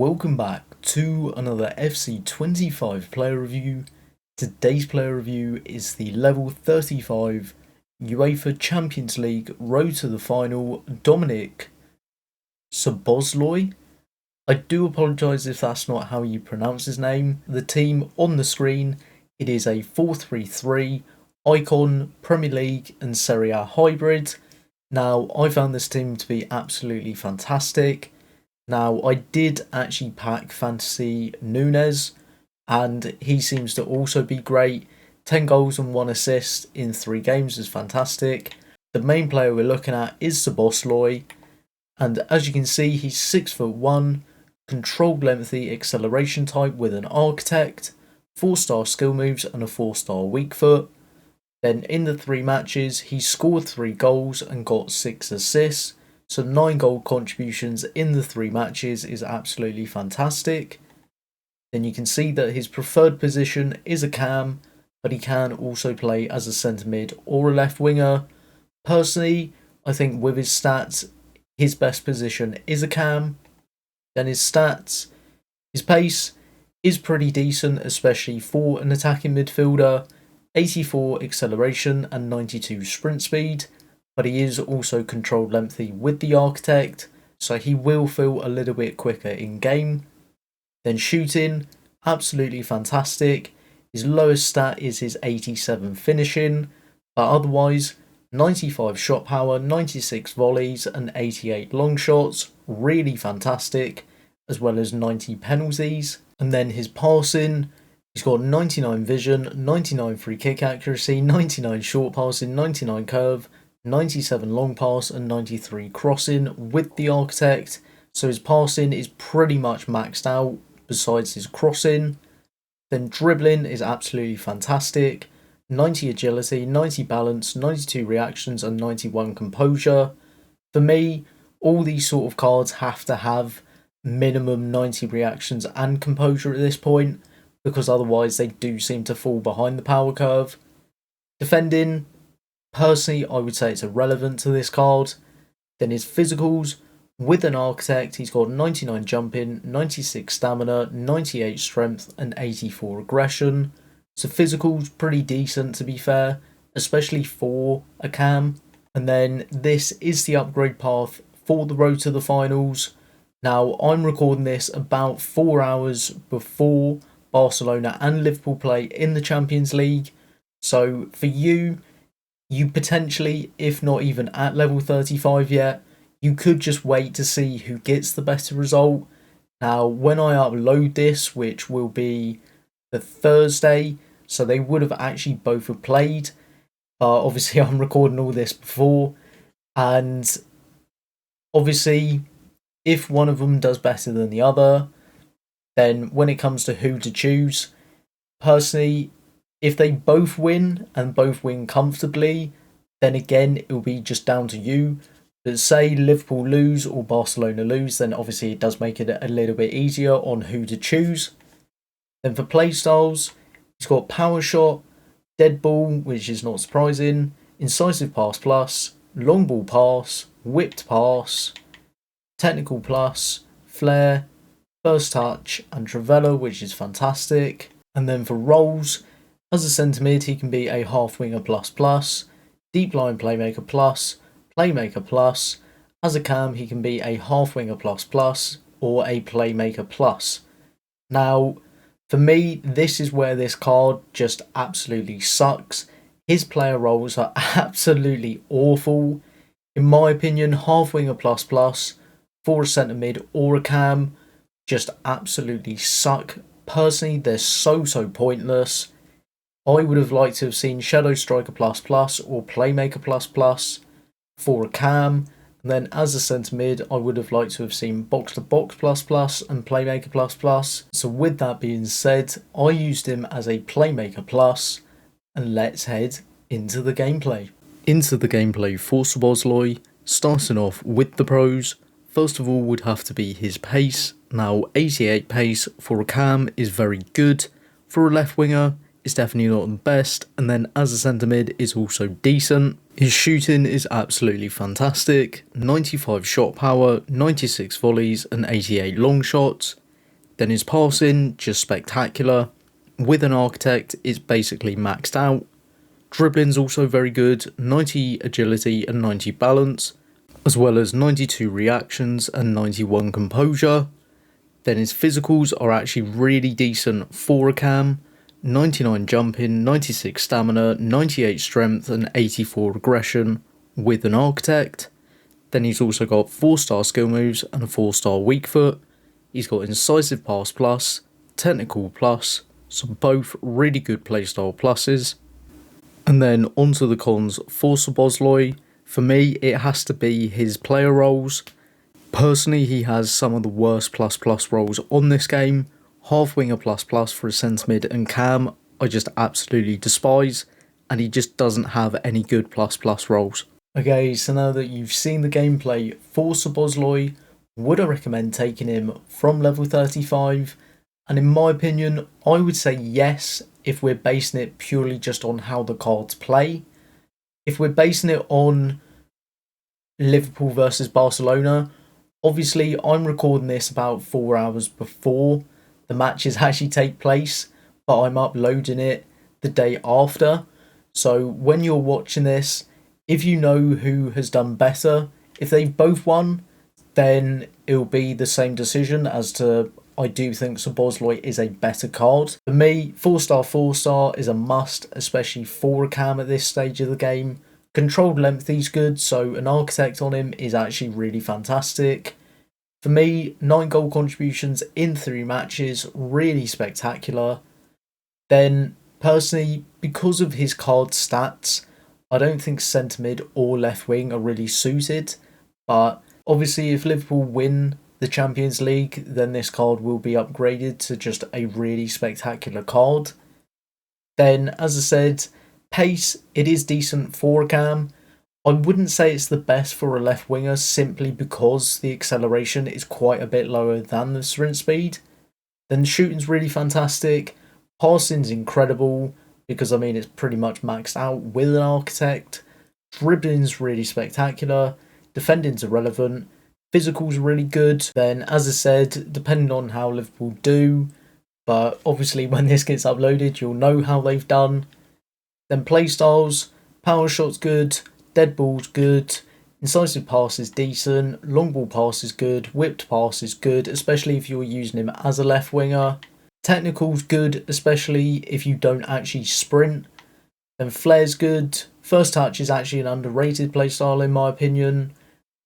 welcome back to another FC25 player review. Today's player review is the level 35 UEFA Champions League road to the final Dominik Szoboszlai. I do apologise if that's not how you pronounce his name. The team on the screen, it is a 4-3-3 icon Premier League and Serie A hybrid. Now, I found this team to be absolutely fantastic. Now, I did actually pack Fantasy Nunes, and he seems to also be great. 10 goals and 1 assist in 3 games is fantastic. The main player we're looking at is Szoboszlai, and as you can see, he's 6'1", controlled lengthy acceleration type with an architect, 4-star skill moves and a 4-star weak foot. Then in the 3 matches, he scored 3 goals and got 6 assists. So 9 goal contributions in the 3 matches is absolutely fantastic. Then you can see that his preferred position is a cam, but he can also play as a centre mid or a left winger. Personally, I think with his stats, his best position is a cam. Then his stats, his pace is pretty decent, especially for an attacking midfielder. 84 acceleration and 92 sprint speed. But he is also controlled lengthy with the architect, so he will feel a little bit quicker in game. Then shooting, absolutely fantastic. His lowest stat is his 87 finishing, but otherwise 95 shot power, 96 volleys and 88 long shots, really fantastic, as well as 90 penalties. And then his passing, he's got 99 vision, 99 free kick accuracy, 99 short passing, 99 curve, 97 long pass and 93 crossing with the architect, so his passing is pretty much maxed out besides his crossing. Then dribbling is absolutely fantastic, 90 agility, 90 balance, 92 reactions and 91 composure. For me, all these sort of cards have to have minimum 90 reactions and composure at this point, because otherwise they do seem to fall behind the power curve. Defending, personally, I would say it's irrelevant to this card. Then his physicals, with an architect, he's got 99 jumping, 96 stamina, 98 strength and 84 aggression. So physicals pretty decent to be fair, especially for a cam. And then this is the upgrade path for the road to the finals. Now, I'm recording this about 4 hours before Barcelona and Liverpool play in the Champions League. So for you potentially, if not even at level 35 yet, you could just wait to see who gets the better result. Now, when I upload this, which will be the Thursday, so they would have actually both have played. Obviously, I'm recording all this before, and obviously, if one of them does better than the other, then when it comes to who to choose, personally, if they both win and both win comfortably, then again, it will be just down to you. But say Liverpool lose or Barcelona lose, then obviously it does make it a little bit easier on who to choose. Then for playstyles, he's got power shot, dead ball, which is not surprising, incisive pass plus, long ball pass, whipped pass, technical plus, flair, first touch and trivela, which is fantastic. And then for roles, as a centre mid, he can be a half winger plus, deep line playmaker plus. As a cam, he can be a half winger plus, or a playmaker plus. Now, for me, this is where this card just absolutely sucks. His player roles are absolutely awful. In my opinion, half winger plus for a centre mid or a cam just absolutely suck. Personally, they're so pointless. I would have liked to have seen Shadow Striker plus or Playmaker plus for a cam. And then as a centre mid, I would have liked to have seen Box to Box plus and Playmaker plus. So with that being said, I used him as a Playmaker plus, and let's head into the gameplay. Into the gameplay for Szoboszlai, starting off with the pros. First of all would have to be his pace. Now 88 pace for a cam is very good. For a left winger, it's definitely not the best, and then as a centre mid is also decent. His shooting is absolutely fantastic, 95 shot power, 96 volleys and 88 long shots. Then his passing, just spectacular. With an architect, it's basically maxed out. Dribbling's also very good, 90 agility and 90 balance, as well as 92 reactions and 91 composure. Then his physicals are actually really decent for a cam, 99 jumping, 96 stamina, 98 strength and 84 aggression with an architect. Then he's also got 4-star skill moves and a 4-star weak foot. He's got incisive pass plus, technical plus, so both really good playstyle pluses. And then onto the cons for Szoboszlai. For me, it has to be his player roles. Personally, he has some of the worst plus plus roles on this game. Half winger plus plus for a centre mid and cam, I just absolutely despise, and he just doesn't have any good plus plus roles. Okay, so now that you've seen the gameplay for Szoboszlai, would I recommend taking him from level 35? And in my opinion, I would say yes, if we're basing it purely just on how the cards play. If we're basing it on Liverpool versus Barcelona, obviously I'm recording this about 4 hours before the matches actually take place, but I'm uploading it the day after. So when you're watching this, if you know who has done better, if they've both won, then it'll be the same decision as to I do think Szoboszlai is a better card. For me, 4-star 4-star is a must, especially for a cam at this stage of the game. Controlled length he's good, so an architect on him is actually really fantastic. For me, 9 goal contributions in 3 matches, really spectacular. Then, personally, because of his card stats, I don't think centre mid or left wing are really suited. But obviously, if Liverpool win the Champions League, then this card will be upgraded to just a really spectacular card. Then, as I said, pace, it is decent for a cam. I wouldn't say it's the best for a left winger simply because the acceleration is quite a bit lower than the sprint speed. Then shooting's really fantastic. Passing's incredible because, I mean, it's pretty much maxed out with an architect. Dribbling's really spectacular. Defending's irrelevant. Physical's really good. Then, as I said, depending on how Liverpool do, but obviously when this gets uploaded, you'll know how they've done. Then playstyles, power shot's good, dead ball's good, incisive pass is decent, long ball pass is good, whipped pass is good, especially if you're using him as a left winger. Technical's good, especially if you don't actually sprint. Then flair's good. First touch is actually an underrated playstyle in my opinion.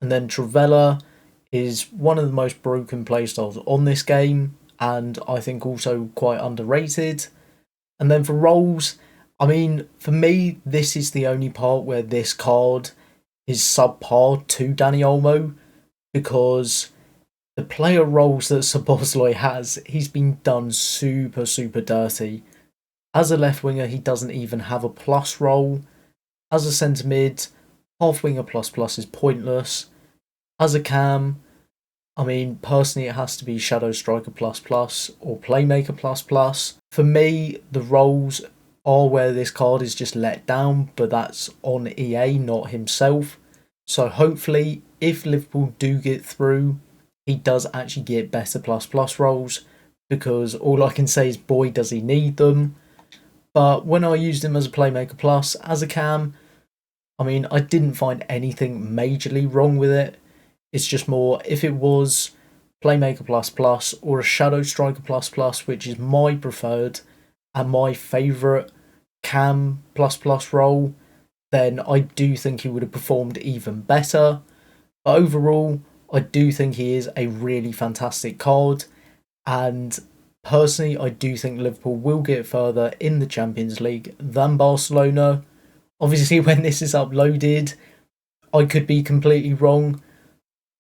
And then Trivela is one of the most broken playstyles on this game, and I think also quite underrated. And then for roles, I mean, for me, this is the only part where this card is subpar to Dani Olmo, because the player roles that Szoboszlai has, he's been done super, super dirty. As a left winger, he doesn't even have a plus role. As a centre mid, half winger plus plus is pointless. As a cam, I mean, personally, it has to be Shadow Striker plus plus or Playmaker plus plus. For me, the roles are where this card is just let down, but that's on EA, not himself. So hopefully, if Liverpool do get through, he does actually get better plus plus roles, because all I can say is, boy, does he need them. But when I used him as a Playmaker plus, as a cam, I mean, I didn't find anything majorly wrong with it. It's just more, if it was Playmaker plus plus or a Shadow Striker plus plus, which is my preferred and my favourite cam plus plus role, then I do think he would have performed even better. But overall, I do think he is a really fantastic card, and personally, I do think Liverpool will get further in the Champions League than Barcelona. Obviously, when this is uploaded, I could be completely wrong,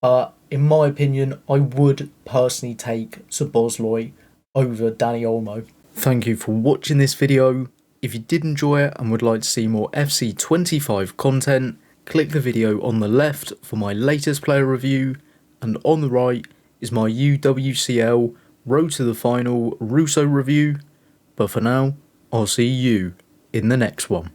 but in my opinion, I would personally take Szoboszlai over Dani Olmo. Thank you for watching this video. If you did enjoy it and would like to see more FC25 content, click the video on the left for my latest player review, and on the right is my UCL Road to the Final Russo review. But for now, I'll see you in the next one.